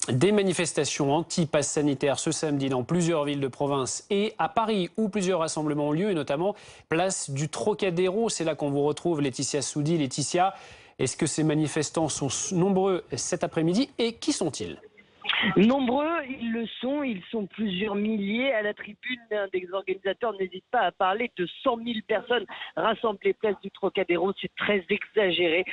Des manifestations anti-pass sanitaire ce samedi dans plusieurs villes de province et à Paris où plusieurs rassemblements ont lieu et notamment place du Trocadéro. C'est là qu'on vous retrouve Laetitia Soudi. Laetitia, est-ce que ces manifestants sont nombreux cet après-midi et qui sont-ils? Nombreux, ils sont plusieurs milliers. À la tribune, l'un des organisateurs n'hésite pas à parler de 100 000 personnes rassemblées place du Trocadéro. C'est très exagéré.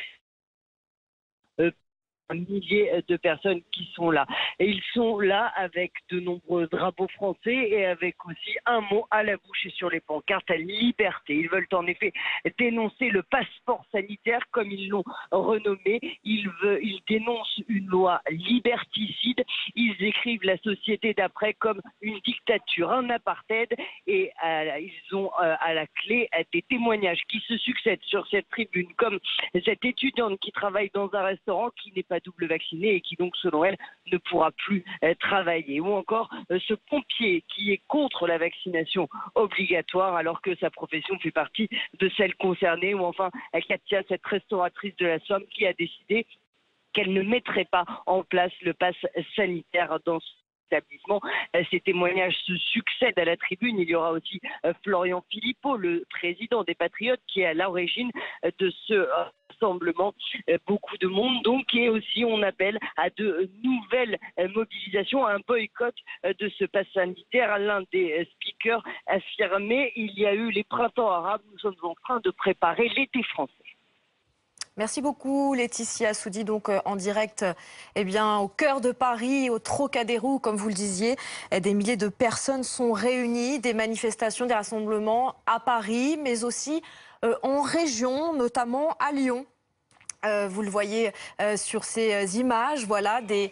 Milliers de personnes qui sont là. Et ils sont là avec de nombreux drapeaux français et avec aussi un mot à la bouche et sur les pancartes, liberté. Ils veulent en effet dénoncer le passeport sanitaire comme ils l'ont renommé. Ils dénoncent une loi liberticide. Ils écrivent la société d'après comme une dictature, un apartheid. Et ils ont à la clé des témoignages qui se succèdent sur cette tribune, comme cette étudiante qui travaille dans un restaurant qui n'est pas double vacciné et qui donc selon elle ne pourra plus travailler, ou encore ce pompier qui est contre la vaccination obligatoire alors que sa profession fait partie de celles concernées, ou enfin Katia, cette restauratrice de la Somme qui a décidé qu'elle ne mettrait pas en place le pass sanitaire dans établissement. Ces témoignages se succèdent à la tribune. Il y aura aussi Florian Philippot, le président des Patriotes, qui est à l'origine de ce rassemblement. Beaucoup de monde, donc, et aussi on appelle à de nouvelles mobilisations, à un boycott de ce pass sanitaire. L'un des speakers affirmait: il y a eu les printemps arabes, nous sommes en train de préparer l'été français. Merci beaucoup Laetitia Soudi, donc en direct au cœur de Paris, au Trocadéro, comme vous le disiez. Des milliers de personnes sont réunies, des manifestations, des rassemblements à Paris, mais aussi en région, notamment à Lyon. Vous le voyez sur ces images, voilà, des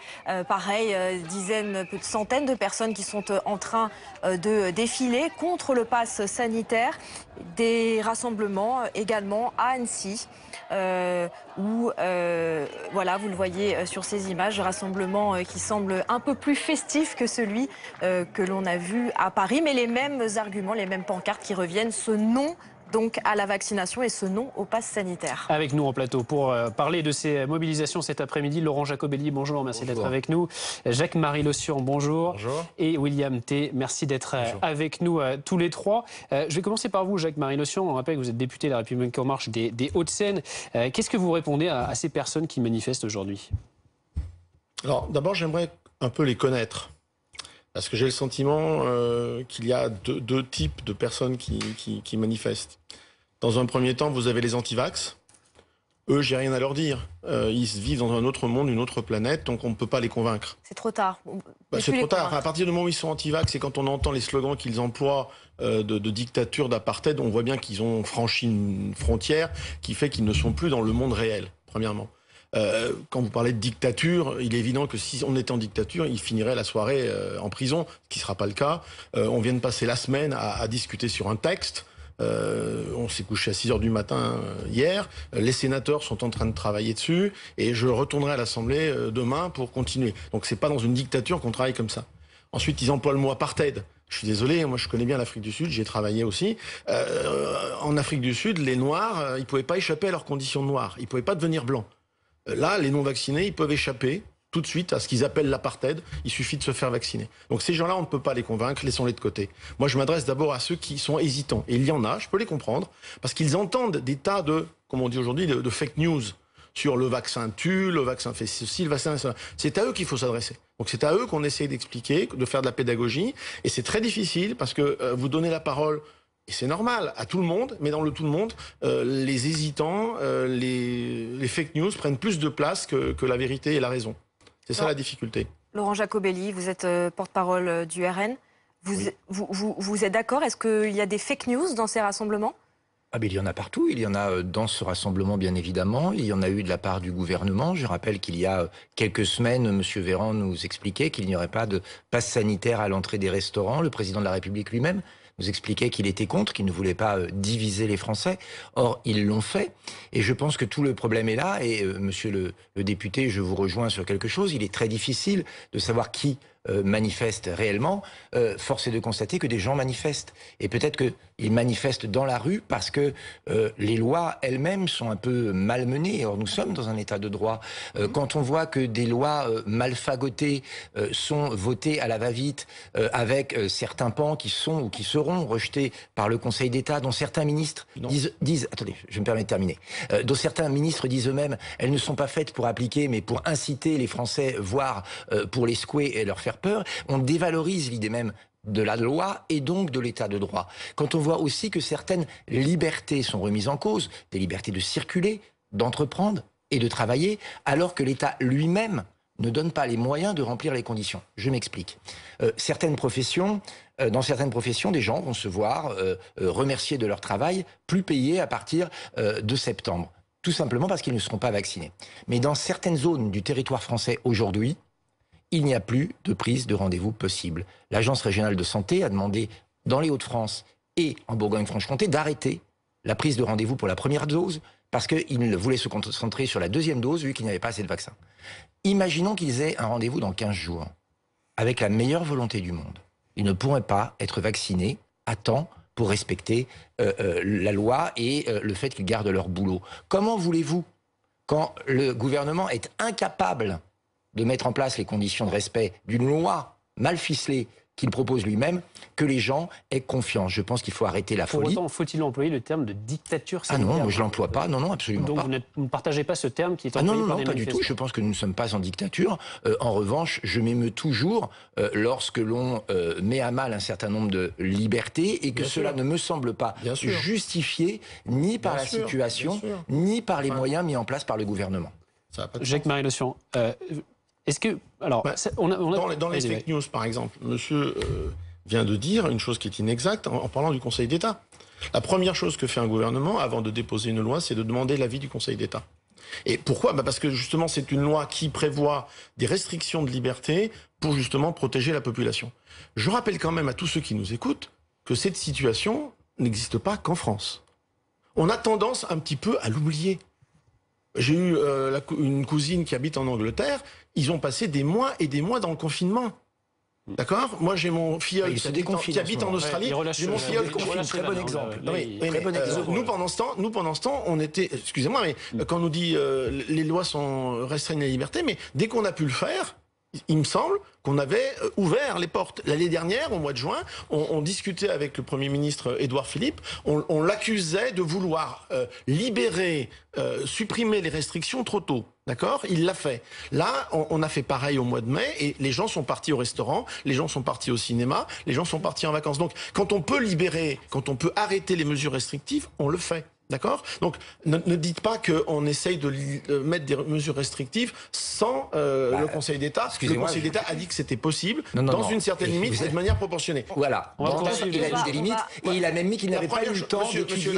dizaines, centaines de personnes qui sont en train de défiler contre le pass sanitaire. Des rassemblements également à Annecy, où, voilà, vous le voyez sur ces images, rassemblement qui semble un peu plus festif que celui que l'on a vu à Paris, mais les mêmes arguments, les mêmes pancartes qui reviennent, ce non donc à la vaccination et ce non au pass sanitaire. Avec nous en plateau pour parler de ces mobilisations cet après-midi, Laurent Jacobelli, bonjour, merci d'être avec nous. Jacques-Marie Lossian, bonjour. Bonjour. Et William T, merci d'être avec nous tous les trois. Je vais commencer par vous, Jacques-Marie Lossian. On rappelle que vous êtes député de la République En Marche des Hauts-de-Seine. Qu'est-ce que vous répondez à ces personnes qui manifestent aujourd'hui? Alors d'abord, j'aimerais un peu les connaître. Parce que j'ai le sentiment qu'il y a deux types de personnes qui manifestent. Dans un premier temps, vous avez les antivax. Eux, j'ai rien à leur dire. Ils vivent dans un autre monde, une autre planète, donc on ne peut pas les convaincre. C'est trop tard. C'est trop tard. Enfin, à partir du moment où ils sont antivax et quand on entend les slogans qu'ils emploient de dictature, d'apartheid, on voit bien qu'ils ont franchi une frontière qui fait qu'ils ne sont plus dans le monde réel, premièrement. Quand vous parlez de dictature, il est évident que si on était en dictature, il finirait la soirée en prison, ce qui ne sera pas le cas. On vient de passer la semaine à discuter sur un texte. On s'est couché à 6 h du matin hier. Les sénateurs sont en train de travailler dessus et je retournerai à l'Assemblée demain pour continuer. Donc c'est pas dans une dictature qu'on travaille comme ça. Ensuite, ils emploient le mot apartheid. Je suis désolé, moi je connais bien l'Afrique du Sud, j'y ai travaillé aussi. En Afrique du Sud, les Noirs, ils pouvaient pas échapper à leurs conditions de noirs. Ils pouvaient pas devenir blancs. Là, les non-vaccinés, ils peuvent échapper tout de suite à ce qu'ils appellent l'apartheid. Il suffit de se faire vacciner. Donc ces gens-là, on ne peut pas les convaincre, laissons-les de côté. Moi, je m'adresse d'abord à ceux qui sont hésitants. Et il y en a, je peux les comprendre, parce qu'ils entendent des tas de, comme on dit aujourd'hui, de fake news sur le vaccin tue, le vaccin fait ceci, le vaccin fait ça. C'est à eux qu'il faut s'adresser. Donc c'est à eux qu'on essaie d'expliquer, de faire de la pédagogie. Et c'est très difficile parce que vous donnez la parole. Et c'est normal, à tout le monde, mais dans le tout le monde, les hésitants, les fake news prennent plus de place que la vérité et la raison. C'est ça la difficulté. Laurent Jacobelli, vous êtes porte-parole du RN. Vous êtes d'accord? Est-ce qu'il y a des fake news dans ces rassemblements? Ah ben, il y en a partout. Il y en a dans ce rassemblement, bien évidemment. Il y en a eu de la part du gouvernement. Je rappelle qu'il y a quelques semaines, M. Véran nous expliquait qu'il n'y aurait pas de passe sanitaire à l'entrée des restaurants. Le président de la République lui-même nous expliquait qu'il était contre, qu'il ne voulait pas diviser les Français. Or, ils l'ont fait. Et je pense que tout le problème est là. Et monsieur le député, je vous rejoins sur quelque chose. Il est très difficile de savoir qui manifestent réellement, force est de constater que des gens manifestent. Et peut-être qu'ils manifestent dans la rue parce que les lois elles-mêmes sont un peu malmenées. Or, nous sommes dans un état de droit. Quand on voit que des lois mal fagotées sont votées à la va-vite avec certains pans qui sont ou qui seront rejetés par le Conseil d'État, dont certains ministres disent attendez, je me permets de terminer, dont certains ministres disent eux-mêmes, elles ne sont pas faites pour appliquer, mais pour inciter les Français, voire pour les secouer et leur faire peur, on dévalorise l'idée même de la loi et donc de l'état de droit. Quand on voit aussi que certaines libertés sont remises en cause, des libertés de circuler, d'entreprendre et de travailler, alors que l'État lui-même ne donne pas les moyens de remplir les conditions. Je m'explique. Dans certaines professions, des gens vont se voir remercier de leur travail, plus payés à partir de septembre. Tout simplement parce qu'ils ne seront pas vaccinés. Mais dans certaines zones du territoire français aujourd'hui, il n'y a plus de prise de rendez-vous possible. L'Agence régionale de santé a demandé dans les Hauts-de-France et en Bourgogne-Franche-Comté d'arrêter la prise de rendez-vous pour la première dose parce qu'ils voulaient se concentrer sur la deuxième dose vu qu'il n'y avait pas assez de vaccins. Imaginons qu'ils aient un rendez-vous dans 15 jours. Avec la meilleure volonté du monde, ils ne pourraient pas être vaccinés à temps pour respecter la loi et le fait qu'ils gardent leur boulot. Comment voulez-vous, quand le gouvernement est incapable de mettre en place les conditions de respect d'une loi mal ficelée qu'il propose lui-même, que les gens aient confiance? Je pense qu'il faut arrêter la folie. Pour autant, faut-il employer le terme de dictature sanitaire? Ah non, moi je ne l'emploie pas. Non, non, absolument pas. Donc vous ne partagez pas ce terme qui est employé par des pas du tout. Je pense que nous ne sommes pas en dictature. En revanche, je m'émeus toujours lorsque l'on met à mal un certain nombre de libertés et que cela ne me semble pas justifié ni par la situation, ni par les moyens mis en place par le gouvernement. Jacques-Marie Le Tian, est-ce que... Alors, dans les fake news, par exemple, monsieur vient de dire une chose qui est inexacte en parlant du Conseil d'État. La première chose que fait un gouvernement avant de déposer une loi, c'est de demander l'avis du Conseil d'État. Et pourquoi? Parce que justement, c'est une loi qui prévoit des restrictions de liberté pour justement protéger la population. Je rappelle quand même à tous ceux qui nous écoutent que cette situation n'existe pas qu'en France. On a tendance un petit peu à l'oublier. J'ai eu une cousine qui habite en Angleterre. Ils ont passé des mois et des mois dans le confinement. D'accord? Moi, j'ai mon filleul qui habite en Australie. J'ai mon filleul confiné. Très bon exemple. Nous, pendant ce temps, on était... Excusez-moi, mais quand on nous dit les lois sont restreignent la liberté, mais dès qu'on a pu le faire, il me semble qu'on avait ouvert les portes. L'année dernière, au mois de juin, on discutait avec le Premier ministre Édouard Philippe, on l'accusait de vouloir libérer, supprimer les restrictions trop tôt. D'accord? Il l'a fait. Là, on a fait pareil au mois de mai et les gens sont partis au restaurant, les gens sont partis au cinéma, les gens sont partis en vacances. Donc, quand on peut libérer, quand on peut arrêter les mesures restrictives, on le fait. D'accord? Donc, ne dites pas qu'on essaye de mettre des mesures restrictives sans le Conseil d'État. Le Conseil d'État a dit que c'était possible, dans une certaine limite et de manière proportionnée. Voilà. Il a mis des limites et il a même mis qu'il n'avait pas eu le temps d'étudier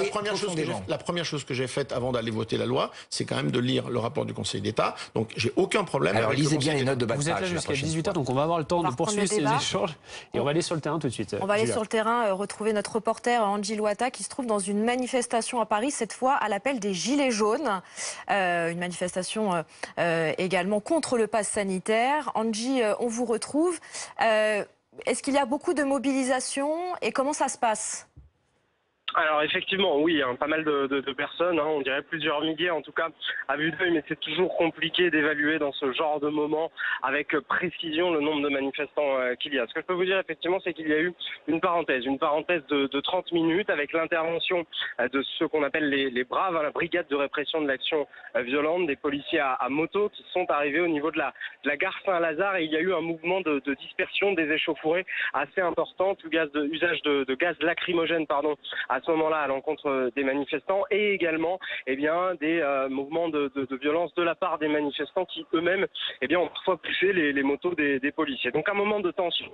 la première chose que j'ai faite avant d'aller voter la loi, c'est quand même de lire le rapport du Conseil d'État. Donc, j'ai aucun problème. Alors, lisez bien les notes de bas de page. Vous êtes là jusqu'à 18h, donc on va avoir le temps de poursuivre ces échanges. Et on va aller sur le terrain tout de suite. On va aller sur le terrain, retrouver notre reporter Angie Loata qui se trouve dans une manifestation à Paris, cette fois à l'appel des Gilets jaunes. Une manifestation également contre le pass sanitaire. Angie, on vous retrouve. Est-ce qu'il y a beaucoup de mobilisation et comment ça se passe ? Alors effectivement, oui, pas mal de personnes, on dirait plusieurs milliers en tout cas à vue d'œil, mais c'est toujours compliqué d'évaluer dans ce genre de moment avec précision le nombre de manifestants qu'il y a. Ce que je peux vous dire effectivement, c'est qu'il y a eu une parenthèse de 30 minutes avec l'intervention de ceux qu'on appelle les braves, la brigade de répression de l'action violente, des policiers à moto qui sont arrivés au niveau de la gare Saint-Lazare et il y a eu un mouvement de dispersion des échauffourées assez important, usage de gaz lacrymogène à ce moment-là à l'encontre des manifestants et également des mouvements de violence de la part des manifestants qui eux-mêmes ont parfois poussé les motos des policiers. Donc un moment de tension.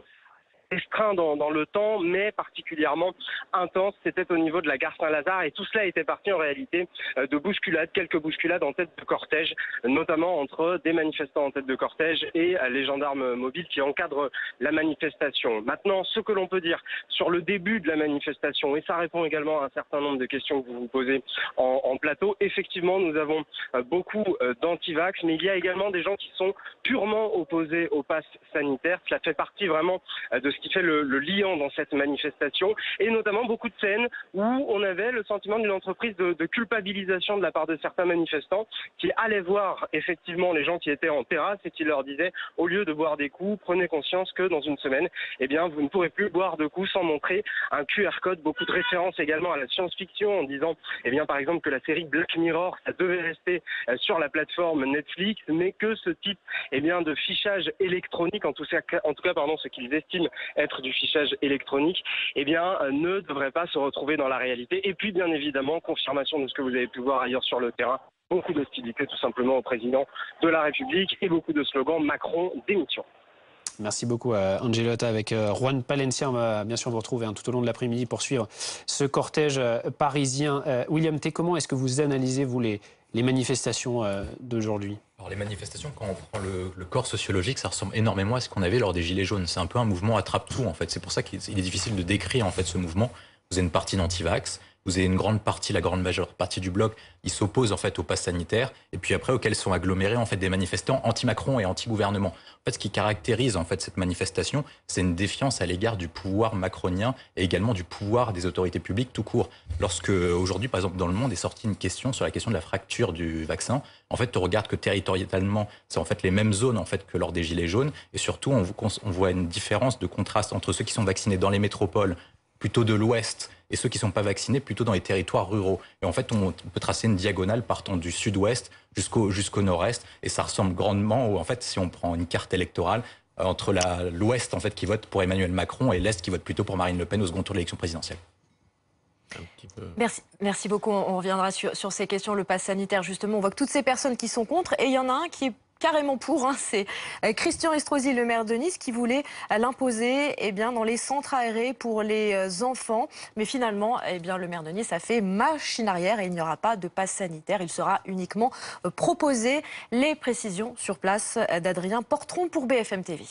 restreint dans le temps, mais particulièrement intense. C'était au niveau de la gare Saint-Lazare et tout cela était parti en réalité de bousculades, quelques bousculades en tête de cortège, notamment entre des manifestants en tête de cortège et les gendarmes mobiles qui encadrent la manifestation. Maintenant, ce que l'on peut dire sur le début de la manifestation, et ça répond également à un certain nombre de questions que vous vous posez en plateau, effectivement, nous avons beaucoup d'antivax, mais il y a également des gens qui sont purement opposés au pass sanitaire. Cela fait partie vraiment de ce qui fait le liant dans cette manifestation, et notamment beaucoup de scènes où on avait le sentiment d'une entreprise de culpabilisation de la part de certains manifestants qui allaient voir effectivement les gens qui étaient en terrasse et qui leur disaient, au lieu de boire des coups, prenez conscience que dans une semaine, eh bien, vous ne pourrez plus boire de coups sans montrer un QR code. Beaucoup de références également à la science-fiction en disant, eh bien, par exemple, que la série Black Mirror, ça devait rester sur la plateforme Netflix, mais que ce type, eh bien, de fichage électronique, en tout cas, ce qu'ils estiment être du fichage électronique, eh bien, ne devrait pas se retrouver dans la réalité. Et puis, bien évidemment, confirmation de ce que vous avez pu voir ailleurs sur le terrain, beaucoup d'hostilité tout simplement au président de la République et beaucoup de slogans Macron démission. Merci beaucoup Angelotta. Avec Juan Palencia, on va bien sûr vous retrouver tout au long de l'après-midi pour suivre ce cortège parisien. William T, comment est-ce que vous analysez, vous, les manifestations d'aujourd'hui? Alors les manifestations, quand on prend le corps sociologique, ça ressemble énormément à ce qu'on avait lors des Gilets jaunes. C'est un peu un mouvement attrape-tout en fait. C'est pour ça qu'il est difficile de décrire en fait ce mouvement. Vous avez une partie d'anti-vax, vous avez une grande partie, la grande majeure partie du bloc, ils s'opposent en fait au pass sanitaire, et puis après auxquels sont agglomérés en fait des manifestants anti-Macron et anti-gouvernement. En fait, ce qui caractérise en fait cette manifestation, c'est une défiance à l'égard du pouvoir macronien et également du pouvoir des autorités publiques tout court. Lorsque aujourd'hui, par exemple, dans le Monde est sortie une question sur la question de la fracture du vaccin, en fait, on regarde que territorialement, c'est en fait les mêmes zones en fait que lors des Gilets jaunes, et surtout on voit une différence de contraste entre ceux qui sont vaccinés dans les métropoles plutôt de l'ouest et ceux qui ne sont pas vaccinés plutôt dans les territoires ruraux. Et en fait, on peut tracer une diagonale partant du sud-ouest jusqu'au nord-est, et ça ressemble grandement, en fait, si on prend une carte électorale, entre l'ouest en fait, qui vote pour Emmanuel Macron et l'est qui vote plutôt pour Marine Le Pen au second tour de l'élection présidentielle. Merci beaucoup. On reviendra sur ces questions. Le pass sanitaire, justement, on voit que toutes ces personnes qui sont contre, et il y en a un qui est carrément pour, c'est Christian Estrosi, le maire de Nice, qui voulait l'imposer dans les centres aérés pour les enfants. Mais finalement, le maire de Nice a fait machine arrière et il n'y aura pas de pass sanitaire. Il sera uniquement proposé. Les précisions sur place d'Adrien Portron pour BFM TV.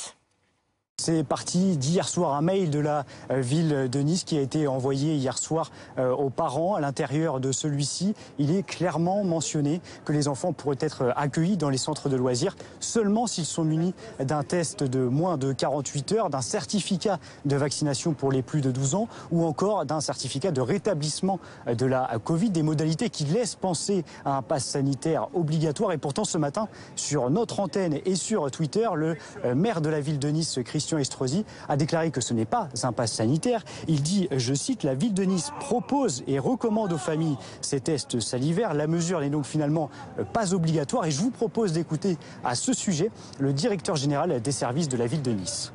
C'est parti d'hier soir, un mail de la ville de Nice qui a été envoyé hier soir aux parents. À l'intérieur de celui-ci, il est clairement mentionné que les enfants pourraient être accueillis dans les centres de loisirs seulement s'ils sont munis d'un test de moins de 48 heures, d'un certificat de vaccination pour les plus de 12 ans ou encore d'un certificat de rétablissement de la Covid, des modalités qui laissent penser à un pass sanitaire obligatoire. Et pourtant, ce matin, sur notre antenne et sur Twitter, le maire de la ville de Nice, Christian Estrosi, a déclaré que ce n'est pas un pass sanitaire. Il dit, je cite, la ville de Nice propose et recommande aux familles ces tests salivaires. La mesure n'est donc finalement pas obligatoire et je vous propose d'écouter à ce sujet le directeur général des services de la ville de Nice.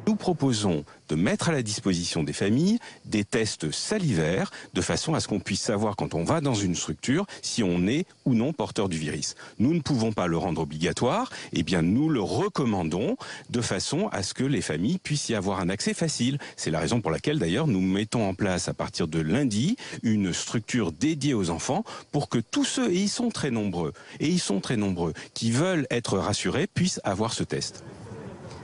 Nous proposons de mettre à la disposition des familles des tests salivaires de façon à ce qu'on puisse savoir quand on va dans une structure si on est ou non porteur du virus. Nous ne pouvons pas le rendre obligatoire, eh bien nous le recommandons de façon à ce que les familles puissent y avoir un accès facile. C'est la raison pour laquelle d'ailleurs nous mettons en place à partir de lundi une structure dédiée aux enfants pour que tous ceux, et ils sont très nombreux, qui veulent être rassurés puissent avoir ce test.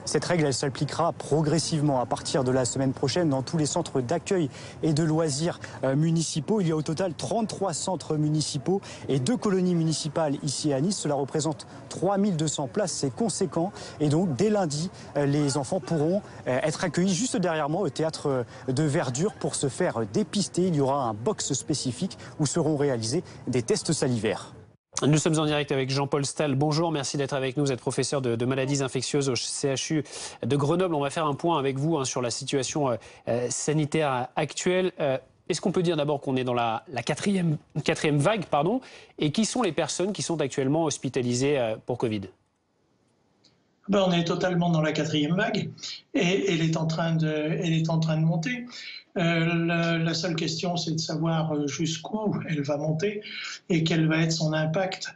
Cette règle, elle s'appliquera progressivement à partir de la semaine prochaine dans tous les centres d'accueil et de loisirs municipaux. Il y a au total 33 centres municipaux et 2 colonies municipales ici à Nice. Cela représente 3200 places, c'est conséquent. Et donc, dès lundi, les enfants pourront être accueillis juste derrière moi au théâtre de Verdure pour se faire dépister. Il y aura un box spécifique où seront réalisés des tests salivaires. Nous sommes en direct avec Jean-Paul Stahl. Bonjour, merci d'être avec nous. Vous êtes professeur de maladies infectieuses au CHU de Grenoble. On va faire un point avec vous sur la situation sanitaire actuelle. Est-ce qu'on peut dire d'abord qu'on est dans la quatrième vague, et qui sont les personnes qui sont actuellement hospitalisées pour Covid ? On est totalement dans la 4e vague et elle est en train de monter. La seule question, c'est de savoir jusqu'où elle va monter et quel va être son impact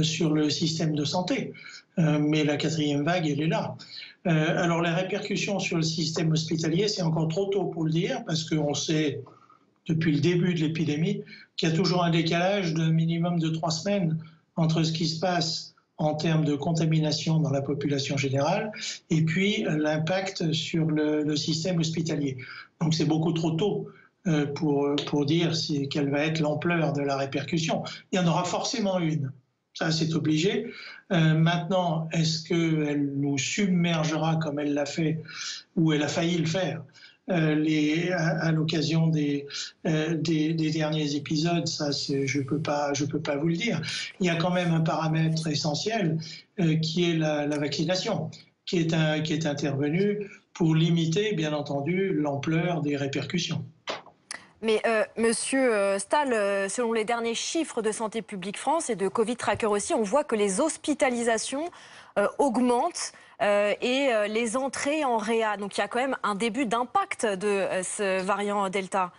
sur le système de santé. Mais la 4e vague, elle est là. Alors les répercussions sur le système hospitalier, c'est encore trop tôt pour le dire, parce qu'on sait depuis le début de l'épidémie qu'il y a toujours un décalage d'un minimum de 3 semaines entre ce qui se passe en termes de contamination dans la population générale et puis l'impact sur le système hospitalier. Donc c'est beaucoup trop tôt pour dire quelle va être l'ampleur de la répercussion. Il y en aura forcément une, ça c'est obligé. Maintenant, est-ce qu'elle nous submergera comme elle l'a fait ou elle a failli le faire à l'occasion des derniers épisodes, ça je peux pas vous le dire. Il y a quand même un paramètre essentiel qui est la vaccination, qui est intervenu pour limiter, bien entendu, l'ampleur des répercussions. Mais Monsieur Stahl, selon les derniers chiffres de Santé publique France et de Covid Tracker aussi, on voit que les hospitalisations augmentent et les entrées en réa. Donc il y a quand même un début d'impact de ce variant Delta.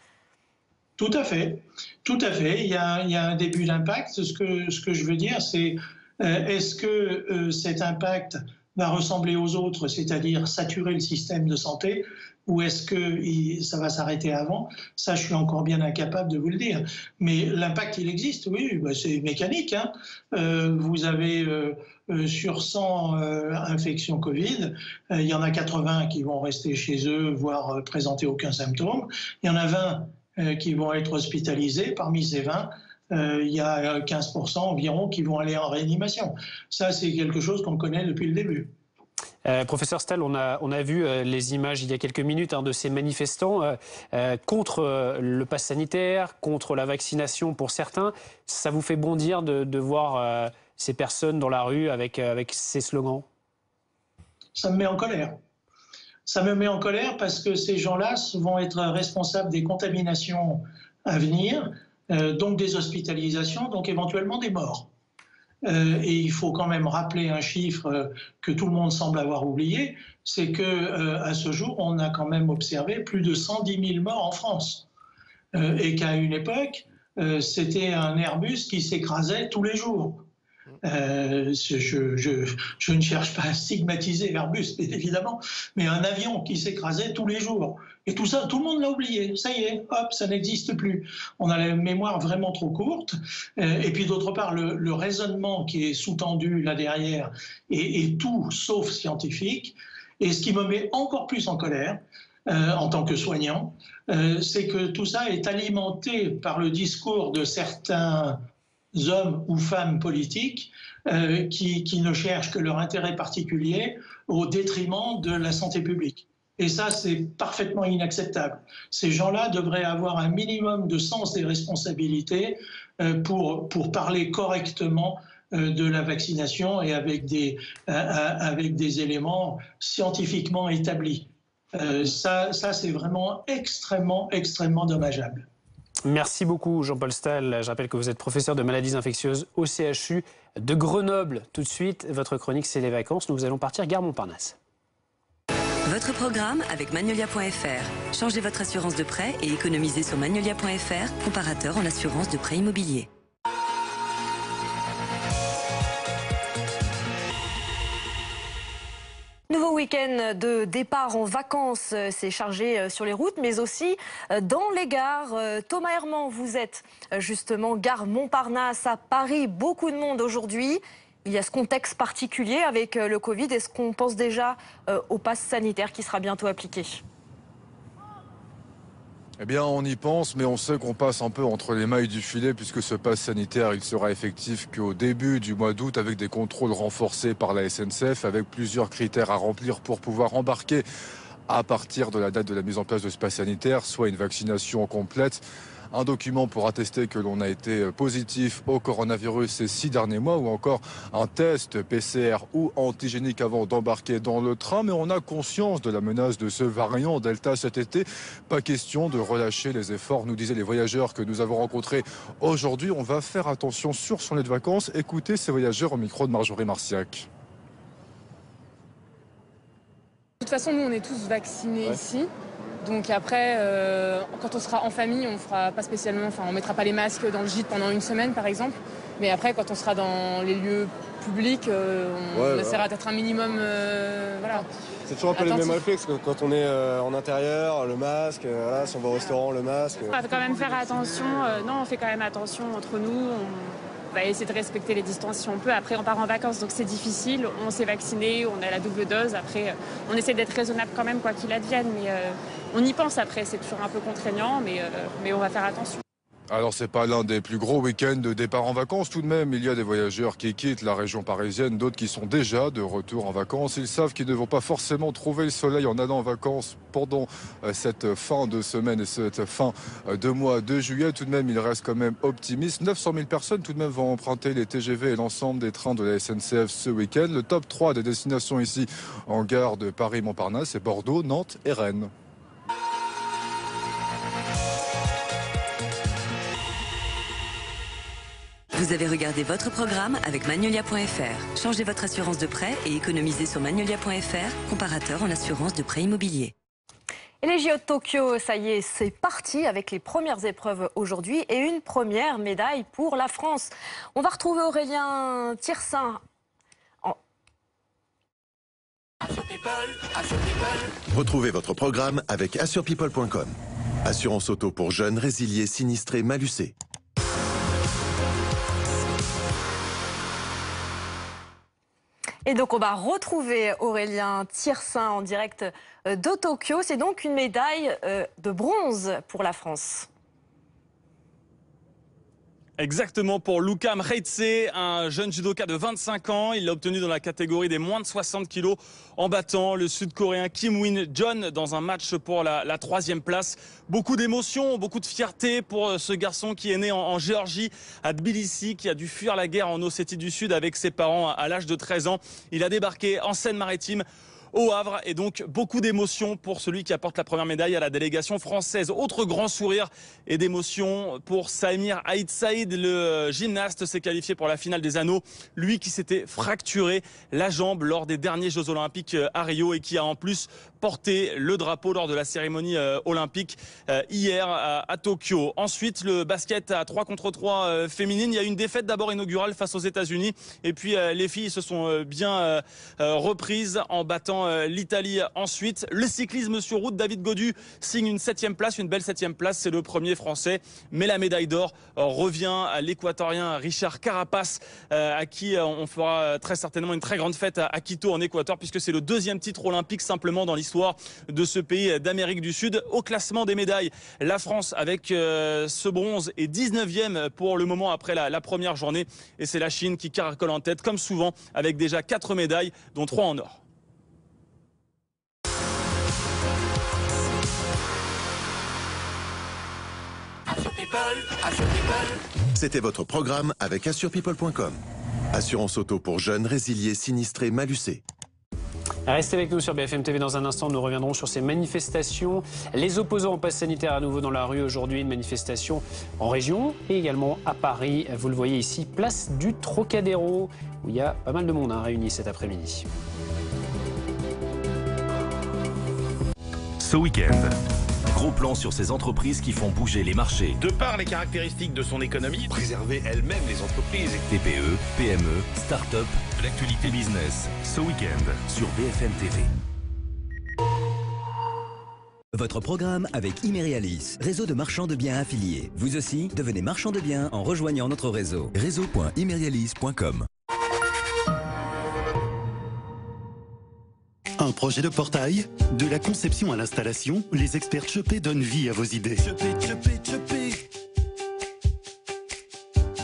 Tout à fait, tout à fait. Il y a un début d'impact. Ce que je veux dire, c'est est-ce que cet impact va ressembler aux autres, c'est-à-dire saturer le système de santé, ou est-ce que ça va s'arrêter avant? Ça, je suis encore bien incapable de vous le dire. Mais l'impact, il existe, oui, bah c'est mécanique. Hein. Vous avez sur 100 infections Covid, il y en a 80 qui vont rester chez eux, voire présenter aucun symptôme. Il y en a 20 qui vont être hospitalisés. Parmi ces 20, il y a 15% environ qui vont aller en réanimation. Ça, c'est quelque chose qu'on connaît depuis le début. Professeur Stahl, on a vu les images il y a quelques minutes de ces manifestants contre le pass sanitaire, contre la vaccination pour certains. Ça vous fait bondir de voir ces personnes dans la rue avec ces slogans? Ça me met en colère. Ça me met en colère parce que ces gens-là vont être responsables des contaminations à venir, donc des hospitalisations, donc éventuellement des morts. Et il faut quand même rappeler un chiffre que tout le monde semble avoir oublié, c'est qu'à ce jour, on a quand même observé plus de 110 000 morts en France. Et qu'à une époque, c'était un Airbus qui s'écrasait tous les jours. Je ne cherche pas à stigmatiser Airbus, bien évidemment, mais un avion qui s'écrasait tous les jours. Et tout ça, tout le monde l'a oublié. Ça y est, hop, ça n'existe plus. On a la mémoire vraiment trop courte. Et puis d'autre part, le raisonnement qui est sous-tendu là derrière est tout sauf scientifique. Et ce qui me met encore plus en colère, en tant que soignant, c'est que tout ça est alimenté par le discours de certains hommes ou femmes politiques qui ne cherchent que leur intérêt particulier au détriment de la santé publique. Et ça, c'est parfaitement inacceptable. Ces gens-là devraient avoir un minimum de sens des responsabilités pour parler correctement de la vaccination et avec des éléments scientifiquement établis. Ça c'est vraiment extrêmement, extrêmement dommageable. Merci beaucoup Jean-Paul Stahl. Je rappelle que vous êtes professeur de maladies infectieuses au CHU de Grenoble. Tout de suite, votre chronique, c'est les vacances. Nous allons partir gare Montparnasse. Votre programme avec Magnolia.fr. Changez votre assurance de prêt et économisez sur Magnolia.fr, comparateur en assurance de prêt immobilier. Nouveau week-end de départ en vacances, c'est chargé sur les routes, mais aussi dans les gares. Thomas Herman, vous êtes justement gare Montparnasse à Paris. Beaucoup de monde aujourd'hui. Il y a ce contexte particulier avec le Covid. Est-ce qu'on pense déjà au pass sanitaire qui sera bientôt appliqué ? Eh bien, on y pense, mais on sait qu'on passe un peu entre les mailles du filet puisque ce pass sanitaire, il sera effectif qu'au début du mois d'août avec des contrôles renforcés par la SNCF, avec plusieurs critères à remplir pour pouvoir embarquer à partir de la date de la mise en place de ce pass sanitaire, soit une vaccination complète, un document pour attester que l'on a été positif au coronavirus ces 6 derniers mois ou encore un test PCR ou antigénique avant d'embarquer dans le train. Mais on a conscience de la menace de ce variant Delta cet été. Pas question de relâcher les efforts, nous disaient les voyageurs que nous avons rencontrés aujourd'hui. On va faire attention sur son lieu de vacances. Écoutez ces voyageurs au micro de Marjorie Marciac. De toute façon, nous, on est tous vaccinés ici. Donc après, quand on sera en famille, on fera pas spécialement, on mettra pas les masques dans le gîte pendant une semaine, par exemple. Mais après, quand on sera dans les lieux publics, on essaiera d'être un minimum voilà. C'est toujours un peu les mêmes réflexes que quand on est en intérieur, le masque, voilà, si on va au restaurant, le masque. On va quand même faire attention. Non, on fait quand même attention entre nous. On va essayer de respecter les distances si on peut. Après, on part en vacances, donc c'est difficile. On s'est vacciné, on a la double dose. Après, on essaie d'être raisonnable quand même, quoi qu'il advienne. Mais on y pense après. C'est toujours un peu contraignant, mais on va faire attention. Alors c'est pas l'un des plus gros week-ends de départ en vacances tout de même. Il y a des voyageurs qui quittent la région parisienne, d'autres qui sont déjà de retour en vacances. Ils savent qu'ils ne vont pas forcément trouver le soleil en allant en vacances pendant cette fin de semaine et cette fin de mois de juillet. Tout de même, ils restent quand même optimistes. 900 000 personnes tout de même vont emprunter les TGV et l'ensemble des trains de la SNCF ce week-end. Le top 3 des destinations ici en gare de Paris-Montparnasse, c'est Bordeaux, Nantes et Rennes. Vous avez regardé votre programme avec Magnolia.fr. Changez votre assurance de prêt et économisez sur Magnolia.fr, comparateur en assurance de prêt immobilier. Et les JO de Tokyo, ça y est, c'est parti avec les premières épreuves aujourd'hui et une première médaille pour la France. On va retrouver Aurélien Thirsin. Retrouvez votre programme avec assurepeople.com. Assurance auto pour jeunes, résiliés, sinistrés, malucés. Et donc on va retrouver Aurélien Thirsin en direct de Tokyo. C'est donc une médaille de bronze pour la France. Exactement, pour Luka Mreitse, un jeune judoka de 25 ans. Il l'a obtenu dans la catégorie des moins de 60 kilos en battant le Sud-Coréen Kim Win-Jeon dans un match pour la 3e place. Beaucoup d'émotions, beaucoup de fierté pour ce garçon qui est né en Géorgie, à Tbilissi, qui a dû fuir la guerre en Ossétie du Sud avec ses parents à l'âge de 13 ans. Il a débarqué en Seine-Maritime au Havre, et donc beaucoup d'émotions pour celui qui apporte la première médaille à la délégation française. Autre grand sourire et d'émotion pour Samir Aït Saïd, le gymnaste s'est qualifié pour la finale des anneaux. Lui qui s'était fracturé la jambe lors des derniers Jeux Olympiques à Rio et qui a en plus porté le drapeau lors de la cérémonie olympique hier à Tokyo. Ensuite, le basket à 3 contre 3 féminine. Il y a une défaite d'abord inaugurale face aux États-Unis et puis les filles se sont bien reprises en battant l'Italie. Ensuite, le cyclisme sur route, David Gaudu signe une 7e place, une belle 7e place, c'est le premier français, mais la médaille d'or revient à l'équatorien Richard Carapace, à qui on fera très certainement une très grande fête à Quito en Équateur, puisque c'est le 2e titre olympique simplement dans l'histoire de ce pays d'Amérique du Sud. Au classement des médailles, la France avec ce bronze est 19e pour le moment après la première journée, et c'est la Chine qui caracole en tête comme souvent avec déjà 4 médailles dont 3 en or. C'était votre programme avec assurepeople.com. Assurance auto pour jeunes, résiliés, sinistrés, malucés. Restez avec nous sur BFM TV. Dans un instant, nous reviendrons sur ces manifestations. Les opposants au pass sanitaire à nouveau dans la rue aujourd'hui. Une manifestation en région et également à Paris. Vous le voyez ici, place du Trocadéro, où il y a pas mal de monde réuni cet après-midi. Ce week-end, gros plan sur ces entreprises qui font bouger les marchés. De par les caractéristiques de son économie, préserver elle-même les entreprises. TPE, PME, start-up, l'actualité business. Ce week-end sur BFM TV. Votre programme avec Imerialis, réseau de marchands de biens affiliés. Vous aussi, devenez marchand de biens en rejoignant notre réseau. réseau.imerialis.com. Un projet de portail? De la conception à l'installation, les experts Chopé donnent vie à vos idées.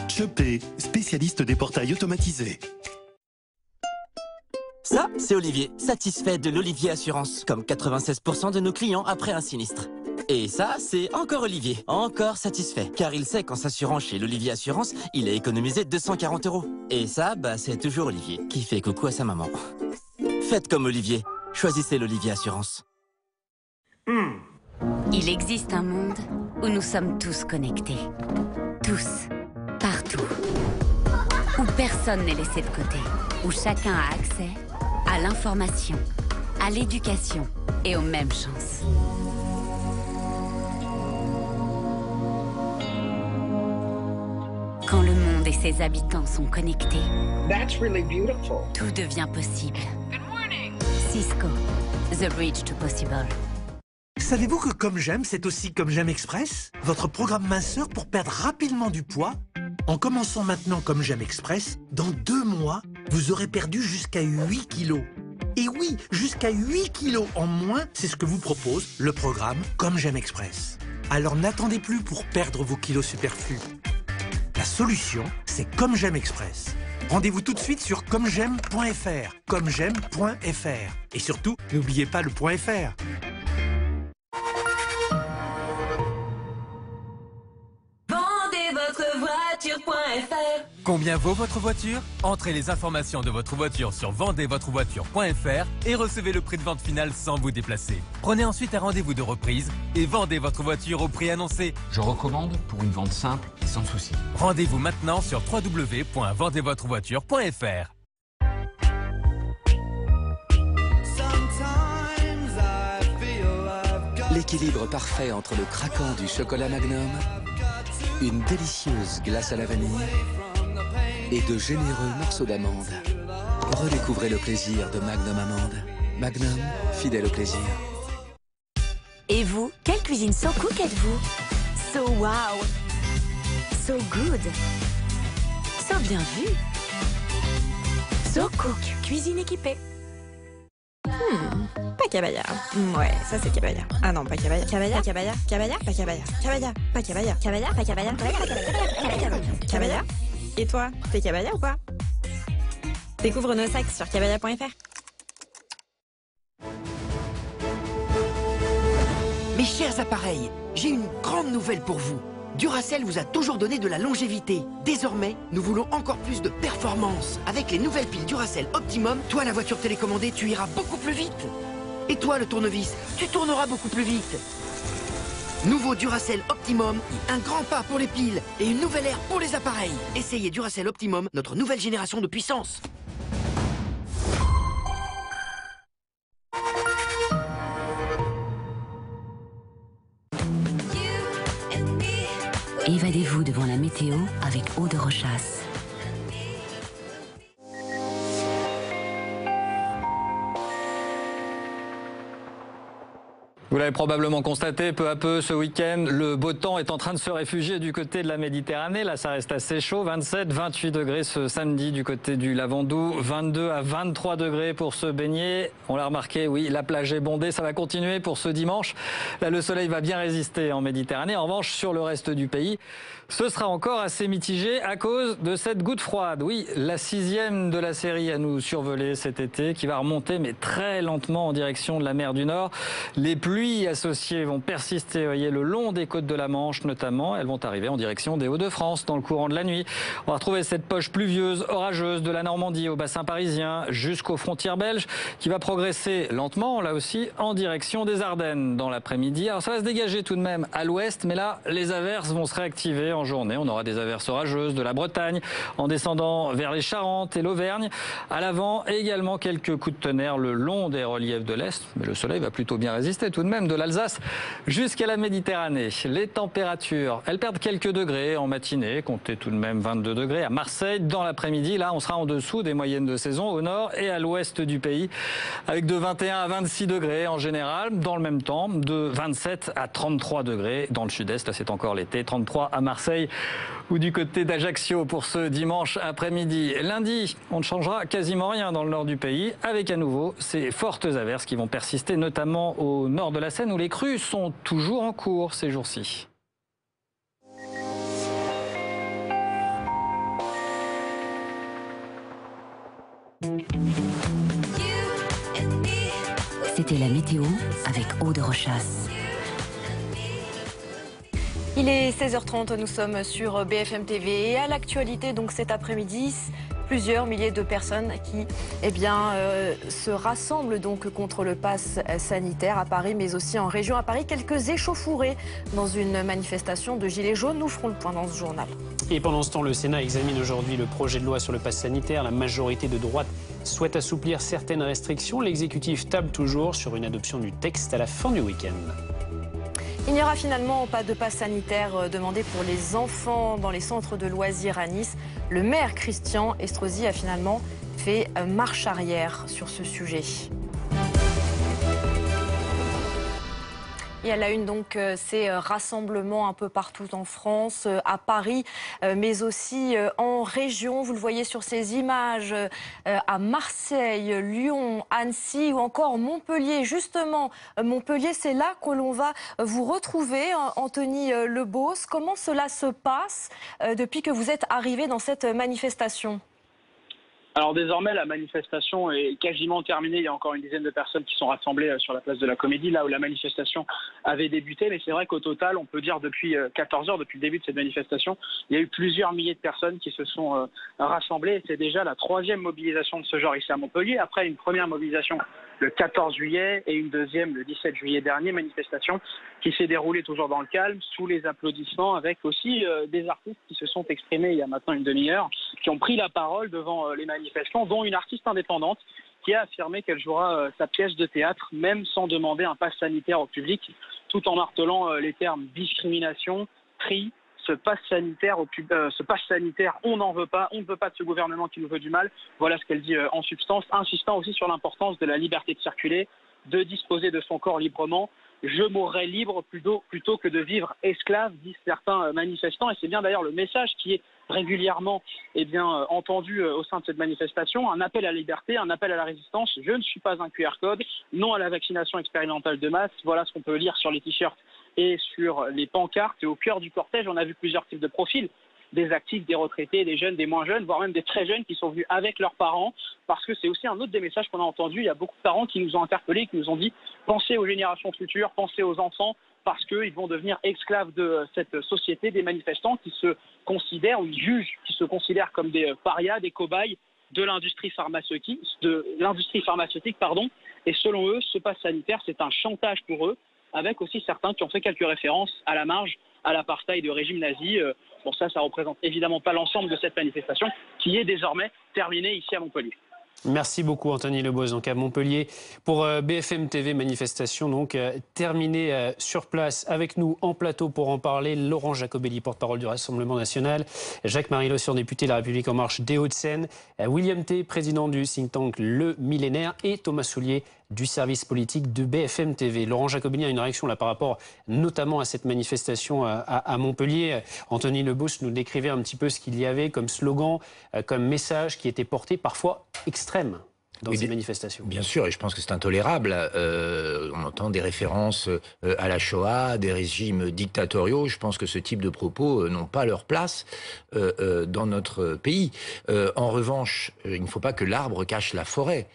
Chopé, spécialiste des portails automatisés. Ça, c'est Olivier, satisfait de l'Olivier Assurance, comme 96% de nos clients après un sinistre. Et ça, c'est encore Olivier, encore satisfait, car il sait qu'en s'assurant chez l'Olivier Assurance, il a économisé 240 €. Et ça, c'est toujours Olivier, qui fait coucou à sa maman. Faites comme Olivier, choisissez l'Olivier Assurance. Il existe un monde où nous sommes tous connectés. Tous. Partout. Où personne n'est laissé de côté. Où chacun a accès à l'information, à l'éducation et aux mêmes chances. Quand le monde est ses habitants sont connectés. That's really beautiful. Tout devient possible. Cisco, the bridge to possible. Savez-vous que Comme J'aime, c'est aussi Comme J'aime Express? Votre programme minceur pour perdre rapidement du poids? En commençant maintenant Comme J'aime Express, dans 2 mois, vous aurez perdu jusqu'à 8 kilos. Et oui, jusqu'à 8 kilos en moins, c'est ce que vous propose le programme Comme J'aime Express. Alors n'attendez plus pour perdre vos kilos superflus. La solution, c'est Comme J'aime Express. Rendez-vous tout de suite sur commej'aime.fr, commej'aime.fr. Et surtout, n'oubliez pas le .fr. Combien vaut votre voiture? Entrez les informations de votre voiture sur vendezvotrevoiture.fr et recevez le prix de vente final sans vous déplacer. Prenez ensuite un rendez-vous de reprise et vendez votre voiture au prix annoncé. Je recommande pour une vente simple et sans souci. Rendez-vous maintenant sur www.vendezvotrevoiture.fr. L'équilibre parfait entre le craquant du chocolat Magnum, une délicieuse glace à la vanille et de généreux morceaux d'amande. Redécouvrez le plaisir de Magnum Amande. Magnum, fidèle au plaisir. Et vous, quelle cuisine so cook êtes-vous? So wow, so good, so bien vu, so cook, cuisine équipée. Pas cabaya. Ouais, ça c'est cabaya. Ah non, pas cabaya. Cabaya, cabaya, cabaya, pas cabaya. Cabaya, pas cabaya. Cabaya, pas cabaya. Cabaya. Et toi, t'es cabaya ou pas? Découvre nos sacs sur cabaya.fr. Mes chers appareils, j'ai une grande nouvelle pour vous. Duracell vous a toujours donné de la longévité. Désormais, nous voulons encore plus de performance. Avec les nouvelles piles Duracell Optimum, toi la voiture télécommandée, tu iras beaucoup plus vite. Et toi le tournevis, tu tourneras beaucoup plus vite. Nouveau Duracell Optimum, un grand pas pour les piles et une nouvelle ère pour les appareils. Essayez Duracell Optimum, notre nouvelle génération de puissance. Évadez-vous devant la météo avec Eau de Rochasse. Vous l'avez probablement constaté, peu à peu ce week-end, le beau temps est en train de se réfugier du côté de la Méditerranée. Là, ça reste assez chaud, 27, 28 degrés ce samedi du côté du Lavandou, 22 à 23 degrés pour se baigner. On l'a remarqué, oui, la plage est bondée, ça va continuer pour ce dimanche. Là, le soleil va bien résister en Méditerranée. En revanche, sur le reste du pays, ce sera encore assez mitigé à cause de cette goutte froide. Oui, la 6e de la série à nous survoler cet été, qui va remonter, mais très lentement en direction de la mer du Nord. Les pluies associées vont persister, voyez, le long des côtes de la Manche notamment. Elles vont arriver en direction des Hauts-de-France dans le courant de la nuit. On va retrouver cette poche pluvieuse, orageuse de la Normandie au bassin parisien jusqu'aux frontières belges, qui va progresser lentement, là aussi, en direction des Ardennes dans l'après-midi. Alors ça va se dégager tout de même à l'ouest, mais là, les averses vont se réactiver en journée. On aura des averses orageuses de la Bretagne en descendant vers les Charentes et l'Auvergne. À l'avant, également quelques coups de tonnerre le long des reliefs de l'Est. Mais le soleil va plutôt bien résister tout de même de l'Alsace jusqu'à la Méditerranée. Les températures, elles perdent quelques degrés en matinée. Comptez tout de même 22 degrés à Marseille. Dans l'après-midi, là, on sera en dessous des moyennes de saison au nord et à l'ouest du pays. Avec de 21 à 26 degrés en général. Dans le même temps, de 27 à 33 degrés dans le sud-est. Là, c'est encore l'été. 33 à Marseille ou du côté d'Ajaccio pour ce dimanche après-midi. Lundi, on ne changera quasiment rien dans le nord du pays, avec à nouveau ces fortes averses qui vont persister, notamment au nord de la Seine, où les crues sont toujours en cours ces jours-ci. C'était la météo avec Eau de Rochasse. Il est 16h30, nous sommes sur BFM TV et à l'actualité, donc cet après-midi, plusieurs milliers de personnes qui se rassemblent donc contre le pass sanitaire à Paris, mais aussi en région. À Paris, quelques échauffourées dans une manifestation de Gilets jaunes. Nous ferons le point dans ce journal. Et pendant ce temps, le Sénat examine aujourd'hui le projet de loi sur le pass sanitaire. La majorité de droite souhaite assouplir certaines restrictions. L'exécutif table toujours sur une adoption du texte à la fin du week-end. Il n'y aura finalement pas de passe sanitaire demandé pour les enfants dans les centres de loisirs à Nice. Le maire Christian Estrosi a finalement fait marche arrière sur ce sujet. Et à la une, donc, ces rassemblements un peu partout en France, à Paris, mais aussi en région. Vous le voyez sur ces images, à Marseille, Lyon, Annecy ou encore Montpellier. Justement, Montpellier, c'est là que l'on va vous retrouver, Anthony Lebos. Comment cela se passe depuis que vous êtes arrivé dans cette manifestation ? Alors désormais, la manifestation est quasiment terminée. Il y a encore une dizaine de personnes qui sont rassemblées sur la place de la Comédie, là où la manifestation avait débuté. Mais c'est vrai qu'au total, on peut dire depuis 14 heures, depuis le début de cette manifestation, il y a eu plusieurs milliers de personnes qui se sont rassemblées. Et c'est déjà la 3e mobilisation de ce genre ici à Montpellier, après une première mobilisation le 14 juillet et une deuxième le 17 juillet dernier, manifestation qui s'est déroulée toujours dans le calme, sous les applaudissements, avec aussi des artistes qui se sont exprimés il y a maintenant une demi-heure, qui ont pris la parole devant les manifestants, dont une artiste indépendante qui a affirmé qu'elle jouera sa pièce de théâtre, même sans demander un pass sanitaire au public, tout en martelant les termes discrimination, tri, ce pass sanitaire, on n'en veut pas, on ne veut pas de ce gouvernement qui nous veut du mal. Voilà ce qu'elle dit en substance, insistant aussi sur l'importance de la liberté de circuler, de disposer de son corps librement. Je mourrai libre plutôt que de vivre esclave, disent certains manifestants. Et c'est bien d'ailleurs le message qui est régulièrement entendu au sein de cette manifestation. Un appel à la liberté, un appel à la résistance. Je ne suis pas un QR code. Non à la vaccination expérimentale de masse. Voilà ce qu'on peut lire sur les t-shirts et sur les pancartes. Et au cœur du cortège, on a vu plusieurs types de profils. Des actifs, des retraités, des jeunes, des moins jeunes, voire même des très jeunes qui sont venus avec leurs parents, parce que c'est aussi un autre des messages qu'on a entendu. Il y a beaucoup de parents qui nous ont interpellés, qui nous ont dit « Pensez aux générations futures, pensez aux enfants », parce qu'ils vont devenir esclaves de cette société, des manifestants qui se considèrent, ou ils jugent, qui se considèrent comme des parias, des cobayes de l'industrie pharmaceutique, Et selon eux, ce pass sanitaire, c'est un chantage pour eux, avec aussi certains qui ont fait quelques références à la marge à l'apartheid du régime nazi. Bon, ça représente évidemment pas l'ensemble de cette manifestation qui est désormais terminée ici à Montpellier. Merci beaucoup Anthony Lebos, donc à Montpellier pour BFM TV, manifestation donc terminée sur place. Avec nous en plateau pour en parler, Laurent Jacobelli, porte-parole du Rassemblement National, Jacques-Marie Lossure, député La République En Marche des Hauts-de-Seine, William T, président du think tank Le Millénaire, et Thomas Soulier du service politique de BFM TV. Laurent Jacobelli a une réaction là par rapport notamment à cette manifestation à Montpellier. Anthony Lebos nous décrivait un petit peu ce qu'il y avait comme slogan, comme message qui était porté parfois extrême dans ces manifestations. Bien sûr, et je pense que c'est intolérable. On entend des références à la Shoah, des régimes dictatoriaux. Je pense que ce type de propos n'ont pas leur place dans notre pays. En revanche, il ne faut pas que l'arbre cache la forêt.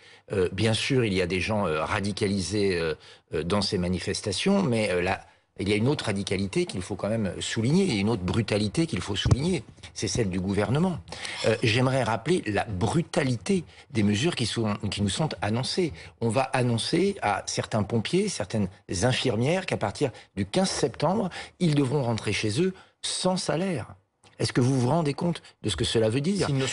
Bien sûr, il y a des gens radicalisés dans ces manifestations, mais il y a une autre radicalité qu'il faut quand même souligner, et une autre brutalité qu'il faut souligner, c'est celle du gouvernement. J'aimerais rappeler la brutalité des mesures qui nous sont annoncées. On va annoncer à certains pompiers, certaines infirmières qu'à partir du 15 septembre, ils devront rentrer chez eux sans salaire. Est-ce que vous vous rendez compte de ce que cela veut dire? S'ils ne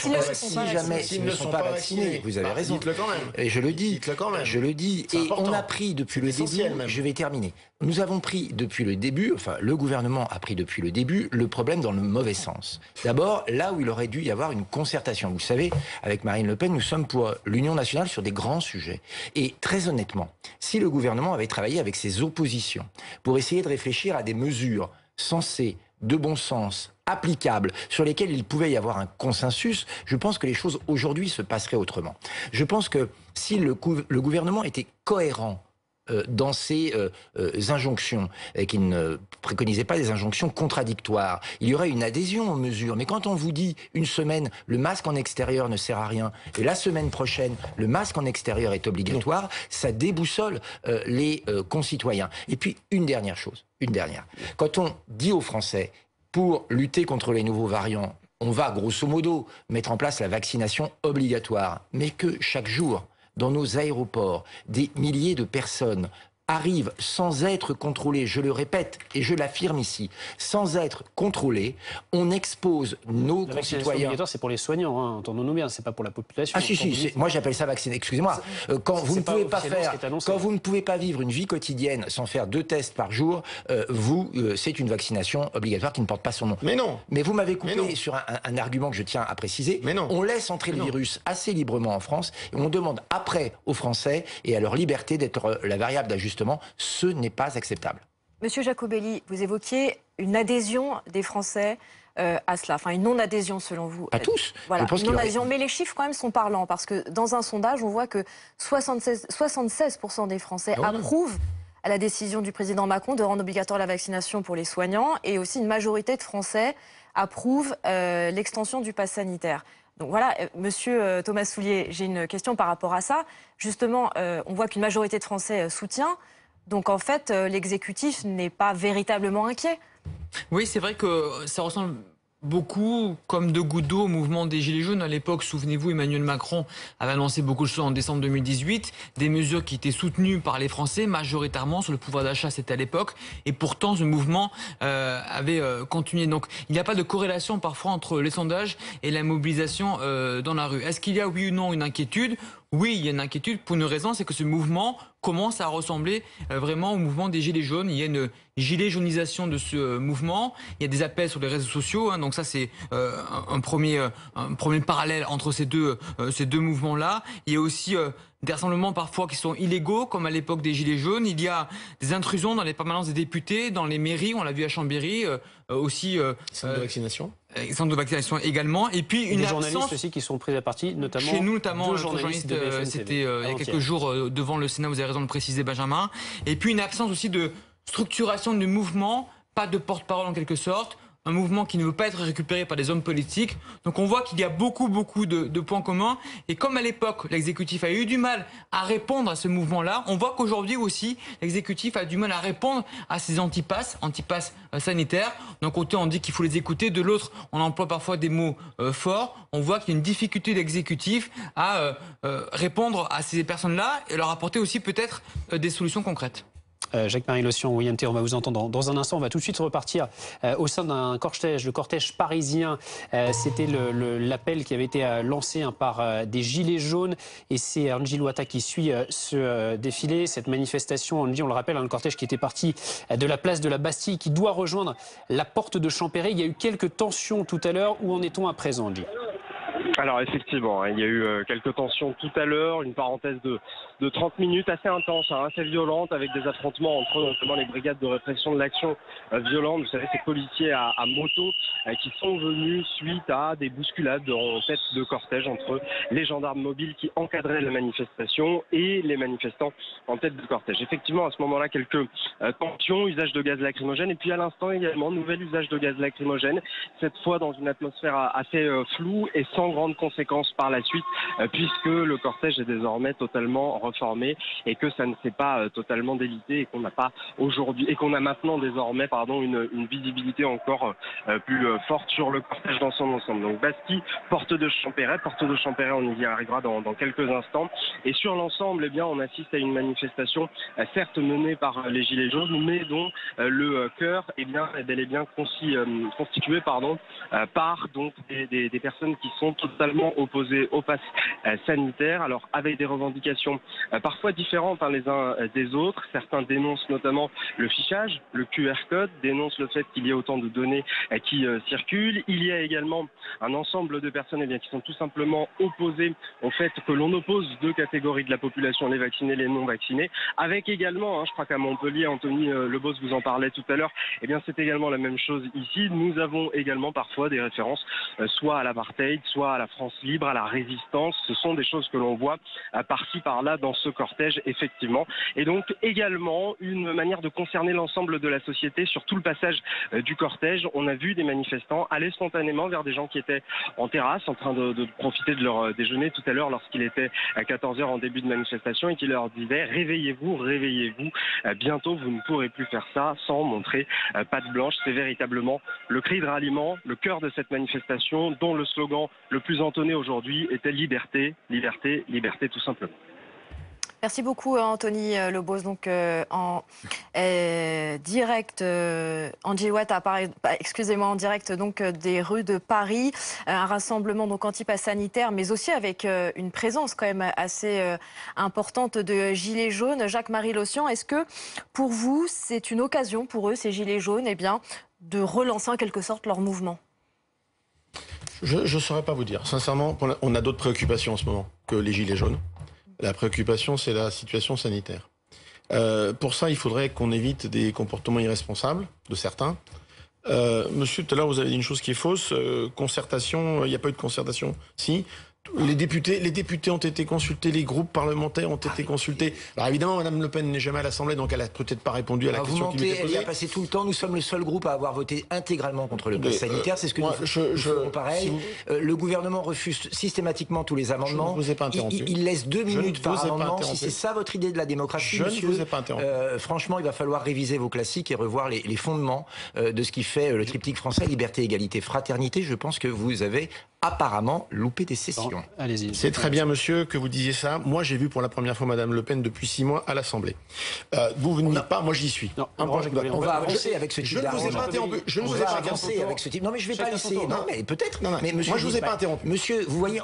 sont pas vaccinés, vous avez raison. Dites-le quand même. Et je le dis. Je le dis. Et on a pris depuis le début. Je vais terminer. Nous avons pris depuis le début, enfin le gouvernement a pris depuis le début le problème dans le mauvais sens. D'abord, là où il aurait dû y avoir une concertation. Vous savez, avec Marine Le Pen, nous sommes pour l'Union nationale sur des grands sujets. Et très honnêtement, si le gouvernement avait travaillé avec ses oppositions pour essayer de réfléchir à des mesures sensées, de bon sens, applicables, sur lesquels il pouvait y avoir un consensus, je pense que les choses aujourd'hui se passeraient autrement. Je pense que si le gouvernement était cohérent dans ses injonctions, et qu'il ne préconisait pas des injonctions contradictoires, il y aurait une adhésion aux mesures. Mais quand on vous dit une semaine, le masque en extérieur ne sert à rien, et la semaine prochaine, le masque en extérieur est obligatoire, ça déboussole les concitoyens. Et puis, une dernière chose, Quand on dit aux Français, pour lutter contre les nouveaux variants, on va grosso modo mettre en place la vaccination obligatoire, mais que chaque jour, dans nos aéroports, des milliers de personnes arrive sans être contrôlé, je le répète et je l'affirme ici, sans être contrôlé, on expose nos concitoyens. C'est pour les soignants, hein, entendons-nous bien, c'est pas pour la population. Ah si, moi j'appelle ça vacciner. Excusez-moi, quand vous ne pouvez pas faire, quand vous ne pouvez pas vivre une vie quotidienne sans faire 2 tests par jour, c'est une vaccination obligatoire qui ne porte pas son nom. Mais non. Mais vous m'avez coupé sur un argument que je tiens à préciser. Mais non. On laisse entrer le virus assez librement en France et on demande après aux Français et à leur liberté d'être la variable d'ajustement. Ce n'est pas acceptable. Monsieur Jacobelli, vous évoquiez une adhésion des Français à cela, enfin une non-adhésion selon vous. Pas tous. Voilà, une non-adhésion. Mais les chiffres quand même sont parlants parce que dans un sondage, on voit que 76% des Français approuvent à la décision du président Macron de rendre obligatoire la vaccination pour les soignants et aussi une majorité de Français approuvent l'extension du pass sanitaire. Donc voilà, monsieur Thomas Soulier, j'ai une question par rapport à ça. Justement, on voit qu'une majorité de Français soutient. Donc en fait, l'exécutif n'est pas véritablement inquiet. Oui, c'est vrai que ça ressemble beaucoup comme de gouttes d'eau au mouvement des Gilets jaunes. À l'époque, souvenez-vous, Emmanuel Macron avait annoncé beaucoup de choses en décembre 2018, des mesures qui étaient soutenues par les Français majoritairement sur le pouvoir d'achat, c'était à l'époque, et pourtant ce mouvement avait continué. Donc il n'y a pas de corrélation parfois entre les sondages et la mobilisation dans la rue. Est-ce qu'il y a oui ou non une inquiétude ? Oui, il y a une inquiétude pour une raison, c'est que ce mouvement commence à ressembler vraiment au mouvement des Gilets jaunes. Il y a une gilet jaunisation de ce mouvement. Il y a des appels sur les réseaux sociaux. Hein, donc ça, c'est un premier parallèle entre ces deux mouvements-là. Il y a aussi des rassemblements parfois qui sont illégaux, comme à l'époque des Gilets jaunes. Il y a des intrusions dans les permanences des députés, dans les mairies. On l'a vu à Chambéry aussi. Centre de vaccination. Centre de vaccination également. Et puis une des absence journalistes aussi qui sont pris à partie, notamment chez nous, notamment deux journalistes. C'était il y a quelques jours devant le Sénat. Vous avez raison de le préciser, Benjamin. Et puis une absence aussi de structuration du mouvement, pas de porte-parole en quelque sorte. Un mouvement qui ne veut pas être récupéré par des hommes politiques. Donc on voit qu'il y a beaucoup de points communs. Et comme à l'époque, l'exécutif a eu du mal à répondre à ce mouvement-là, on voit qu'aujourd'hui aussi, l'exécutif a du mal à répondre à ces antipasses sanitaires. D'un côté, on dit qu'il faut les écouter. De l'autre, on emploie parfois des mots forts. On voit qu'il y a une difficulté de l'exécutif à répondre à ces personnes-là et leur apporter aussi peut-être des solutions concrètes. Jacques-Marie Lossian, William T, on va vous entendre dans un instant. On va tout de suite repartir au sein d'un cortège, le cortège parisien. C'était l'appel qui avait été lancé par des Gilets jaunes. Et c'est Angie Loata qui suit ce défilé, cette manifestation. Angie, on le rappelle, le cortège qui était parti de la place de la Bastille, qui doit rejoindre la porte de Champéret. Il y a eu quelques tensions tout à l'heure. Où en est-on à présent, Angie ? Alors effectivement, il y a eu quelques tensions tout à l'heure, une parenthèse de 30 minutes assez intense, assez violente, avec des affrontements entre notamment les brigades de répression de l'action violente, vous savez, ces policiers à moto qui sont venus suite à des bousculades en tête de cortège entre les gendarmes mobiles qui encadraient la manifestation et les manifestants en tête de cortège. Effectivement, à ce moment-là, quelques tensions, usage de gaz lacrymogène, et puis à l'instant également, nouvel usage de gaz lacrymogène, cette fois dans une atmosphère assez floue et sans grandes conséquences par la suite, puisque le cortège est désormais totalement reformé et que ça ne s'est pas totalement délité et qu'on n'a pas aujourd'hui et qu'on a maintenant désormais une visibilité encore plus forte sur le cortège dans son ensemble. Donc Bastille, porte de Champéret, on y arrivera dans quelques instants. Et sur l'ensemble, on assiste à une manifestation certes menée par les Gilets jaunes, mais dont le cœur est bel et bien constitué par donc des personnes qui sont totalement opposés au pass sanitaire, alors avec des revendications parfois différentes les uns des autres. Certains dénoncent notamment le fichage, le QR code, dénoncent le fait qu'il y ait autant de données qui circulent. Il y a également un ensemble de personnes qui sont tout simplement opposées au fait que l'on oppose deux catégories de la population, les vaccinés, les non vaccinés, avec également, je crois qu'à Montpellier, Anthony Lebos vous en parlait tout à l'heure, c'est également la même chose ici. Nous avons également parfois des références soit à l'apartheid, soit à la France libre, à la résistance. Ce sont des choses que l'on voit par-ci par-là dans ce cortège, effectivement. Et donc également une manière de concerner l'ensemble de la société sur tout le passage du cortège. On a vu des manifestants aller spontanément vers des gens qui étaient en terrasse en train de profiter de leur déjeuner tout à l'heure lorsqu'il était à 14h en début de manifestation et qui leur disaient réveillez-vous, réveillez-vous, bientôt vous ne pourrez plus faire ça sans montrer patte blanche. C'est véritablement le cri de ralliement, le cœur de cette manifestation dont le slogan le plus entonné aujourd'hui était liberté, liberté, liberté tout simplement. Merci beaucoup Anthony Lebos, donc en direct en direct donc des rues de Paris, un rassemblement donc anti-pass sanitaire, mais aussi avec une présence quand même assez importante de gilets jaunes. Jacques-Marie Lossian, est-ce que pour vous c'est une occasion pour eux, ces gilets jaunes, de relancer en quelque sorte leur mouvement? Je ne saurais pas vous dire. Sincèrement, on a d'autres préoccupations en ce moment que les gilets jaunes. La préoccupation, c'est la situation sanitaire. Pour ça, il faudrait qu'on évite des comportements irresponsables de certains. Monsieur, tout à l'heure, vous avez dit une chose qui est fausse. Concertation, il n'y a pas eu de concertation. Si. Les députés ont été consultés, les groupes parlementaires ont été consultés. Alors évidemment, Mme Le Pen n'est jamais à l'Assemblée, donc elle n'a peut-être pas répondu à la question qui lui était posée. Elle y a passé tout le temps. Nous sommes le seul groupe à avoir voté intégralement contre le pass sanitaire. C'est ce que nous faisons pareil. Le gouvernement refuse systématiquement tous les amendements. Je ne vous ai pas interrompu. Il laisse 2 minutes par amendement. Si c'est ça votre idée de la démocratie, je monsieur, ne vous ai pas interrompu. Franchement, il va falloir réviser vos classiques et revoir les fondements de ce qui fait le triptyque français, liberté, égalité, fraternité. Je pense que vous avez apparemment loupé des sessions. Allez-y. C'est très bien, monsieur, que vous disiez ça. Moi, j'ai vu pour la première fois Mme Le Pen depuis 6 mois à l'Assemblée. Vous n'y êtes pas, moi j'y suis. Non, on va avancer avec ce type d'arrangement. Je ne vous ai pas interrompu. Avec ce type. Non, mais je ne vais pas laisser. Non, mais peut-être. Mais monsieur, moi, je ne vous ai pas interrompu. Monsieur, vous voyez,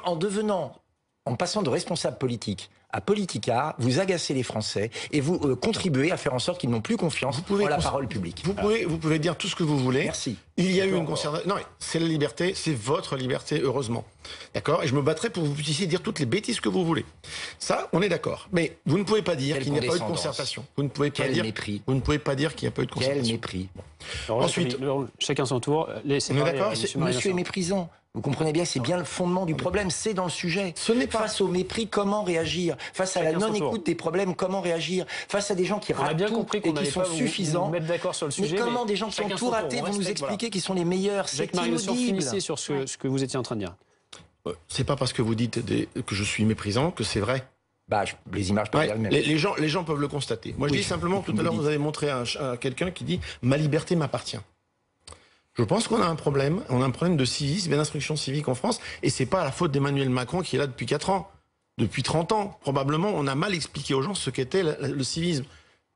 en passant de responsable politique à politicard, vous agacez les Français et vous contribuez à faire en sorte qu'ils n'ont plus confiance en la parole publique. Vous pouvez dire tout ce que vous voulez. Merci. Il y a eu une concertation. Non, c'est la liberté, c'est votre liberté, heureusement. D'accord? Et je me battrai pour que vous puissiez dire toutes les bêtises que vous voulez. Ça, on est d'accord. Mais vous ne pouvez pas dire qu'il n'y a pas eu de concertation. Vous ne pouvez pas dire. Mépris. Vous ne pouvez pas dire qu'il n'y a pas eu de concertation. Quel mépris. Bon. Ensuite, chacun son tour. On est d'accord. Monsieur est méprisant. Vous comprenez bien, c'est bien le fondement du problème, c'est dans le sujet. Face au mépris, comment réagir? Face à la non-écoute des problèmes, comment réagir? Face à des gens qui ratent tout et qui sont suffisants. Mais comment des gens qui ont tout raté vont nous expliquer qu'ils sont les meilleurs? C'est inaudible. Finissez sur ce que vous étiez en train de dire. C'est pas parce que vous dites que je suis méprisant que c'est vrai. Les images peuvent dire le même. Les gens peuvent le constater. Moi, je dis simplement, tout à l'heure, vous avez montré à quelqu'un qui dit « ma liberté m'appartient ». Je pense qu'on a un problème. On a un problème de civisme et d'instruction civique en France. Et c'est pas la faute d'Emmanuel Macron qui est là depuis 4 ans. Depuis 30 ans, probablement, on a mal expliqué aux gens ce qu'était le civisme.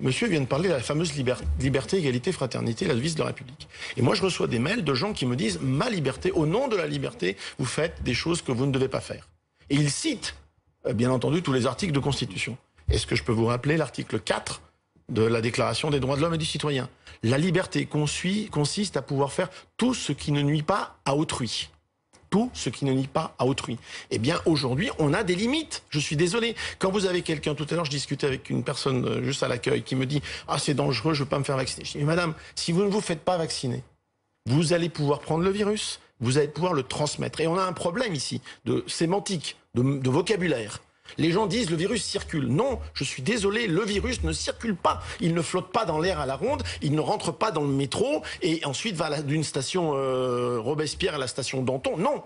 Monsieur vient de parler de la fameuse liberté, égalité, fraternité, la devise de la République. Et moi, je reçois des mails de gens qui me disent « ma liberté, au nom de la liberté, vous faites des choses que vous ne devez pas faire ». Et ils citent, bien entendu, tous les articles de Constitution. Est-ce que je peux vous rappeler l'article 4 de la Déclaration des droits de l'homme et du citoyen? La liberté consiste à pouvoir faire tout ce qui ne nuit pas à autrui. Tout ce qui ne nuit pas à autrui. Eh bien, aujourd'hui, on a des limites. Je suis désolé. Quand vous avez quelqu'un, tout à l'heure, je discutais avec une personne juste à l'accueil qui me dit « Ah, c'est dangereux, je ne veux pas me faire vacciner ». Je dis « Madame, si vous ne vous faites pas vacciner, vous allez pouvoir prendre le virus, vous allez pouvoir le transmettre. » Et on a un problème ici de sémantique, de vocabulaire. Les gens disent le virus circule. Non, je suis désolé, le virus ne circule pas. Il ne flotte pas dans l'air à la ronde, il ne rentre pas dans le métro et ensuite va d'une station Robespierre à la station Danton. Non,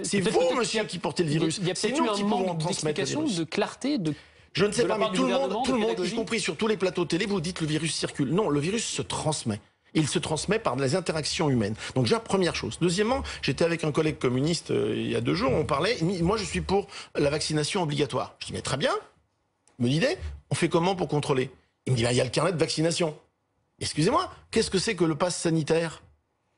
c'est vous, monsieur, qui portez le virus. C'est nous qui pouvons transmettre le virus. De clarté, je ne sais pas, mais tout le monde, y compris sur tous les plateaux télé, vous dites le virus circule. Non, le virus se transmet. Il se transmet par les interactions humaines. Donc déjà, première chose. Deuxièmement, j'étais avec un collègue communiste il y a 2 jours, on parlait, moi je suis pour la vaccination obligatoire. Je dis, mais très bien, bonne idée, on fait comment pour contrôler? Il me dit, il y a le carnet de vaccination. Excusez-moi, qu'est-ce que c'est que le pass sanitaire?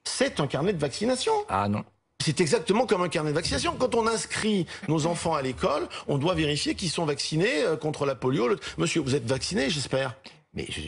C'est un carnet de vaccination. Ah non. C'est exactement comme un carnet de vaccination. Quand on inscrit nos enfants à l'école, on doit vérifier qu'ils sont vaccinés contre la polio. Monsieur, vous êtes vacciné, j'espère?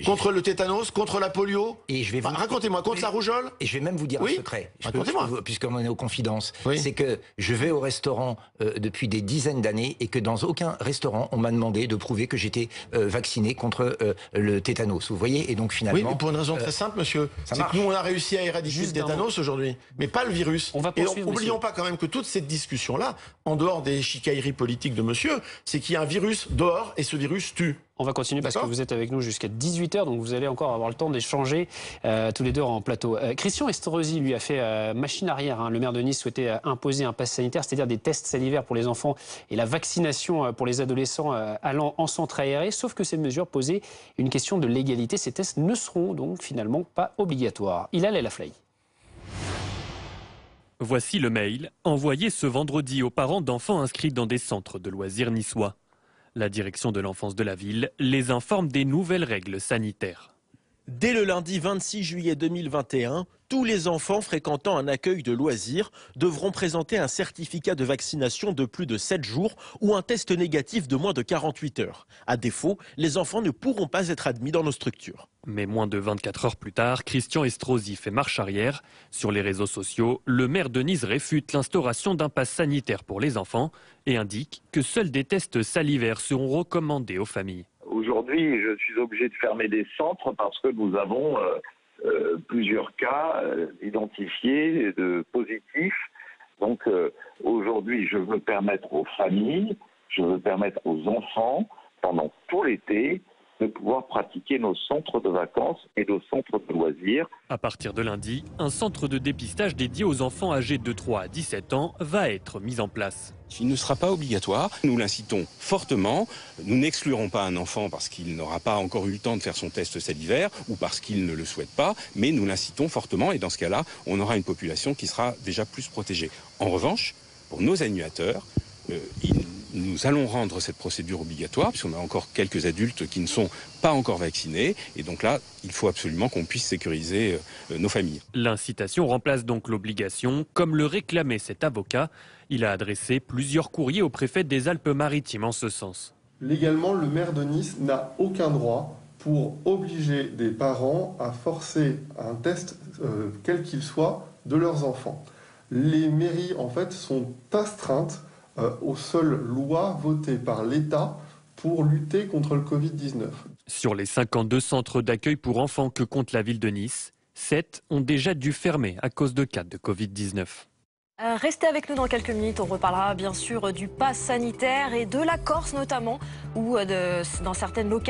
Contre le tétanos, contre la polio. Et je vais racontez-moi, contre la rougeole. Et je vais même vous dire un secret. Racontez-moi. Puisqu'on est aux confidences. C'est que je vais au restaurant depuis des dizaines d'années et que dans aucun restaurant, on m'a demandé de prouver que j'étais vacciné contre le tétanos. Vous voyez? Et donc finalement. Oui, mais pour une raison très simple, monsieur. C'est que nous, on a réussi à éradiquer le tétanos aujourd'hui, mais pas le virus. Et n'oublions pas quand même que toute cette discussion-là, en dehors des chicailleries politiques de monsieur, c'est qu'il y a un virus dehors et ce virus tue. On va continuer parce que vous êtes avec nous jusqu'à 18h, donc vous allez encore avoir le temps d'échanger tous les deux en plateau. Christian Estrosi, lui, a fait machine arrière. Le maire de Nice souhaitait imposer un pass sanitaire, c'est-à-dire des tests salivaires pour les enfants et la vaccination pour les adolescents allant en centre aéré. Sauf que ces mesures posaient une question de légalité. Ces tests ne seront donc finalement pas obligatoires. Hilal El Aflahi. Voici le mail envoyé ce vendredi aux parents d'enfants inscrits dans des centres de loisirs niçois. La direction de l'enfance de la ville les informe des nouvelles règles sanitaires. Dès le lundi 26 juillet 2021, tous les enfants fréquentant un accueil de loisirs devront présenter un certificat de vaccination de plus de 7 jours ou un test négatif de moins de 48 heures. À défaut, les enfants ne pourront pas être admis dans nos structures. Mais moins de 24 heures plus tard, Christian Estrosi fait marche arrière. Sur les réseaux sociaux, le maire de Nice réfute l'instauration d'un pass sanitaire pour les enfants et indique que seuls des tests salivaires seront recommandés aux familles. Aujourd'hui, je suis obligé de fermer des centres parce que nous avons plusieurs cas identifiés de positifs. Donc aujourd'hui, je veux permettre aux familles, je veux permettre aux enfants, pendant tout l'été, de pouvoir pratiquer nos centres de vacances et nos centres de loisirs. À partir de lundi, un centre de dépistage dédié aux enfants âgés de 3 à 17 ans va être mis en place. Il ne sera pas obligatoire, nous l'incitons fortement. Nous n'exclurons pas un enfant parce qu'il n'aura pas encore eu le temps de faire son test salivaire ou parce qu'il ne le souhaite pas, mais nous l'incitons fortement et dans ce cas-là, on aura une population qui sera déjà plus protégée. En revanche, pour nos animateurs, nous allons rendre cette procédure obligatoire puisqu'on a encore quelques adultes qui ne sont pas encore vaccinés et donc là, il faut absolument qu'on puisse sécuriser nos familles. L'incitation remplace donc l'obligation, comme le réclamait cet avocat. Il a adressé plusieurs courriers au préfet des Alpes-Maritimes en ce sens. Légalement, le maire de Nice n'a aucun droit pour obliger des parents à forcer un test, quel qu'il soit, de leurs enfants. Les mairies, en fait, sont astreintes aux seules lois votées par l'État pour lutter contre le Covid-19. Sur les 52 centres d'accueil pour enfants que compte la ville de Nice, 7 ont déjà dû fermer à cause de cas de Covid-19. Restez avec nous dans quelques minutes, on reparlera bien sûr du pass sanitaire et de la Corse notamment, où dans certaines localités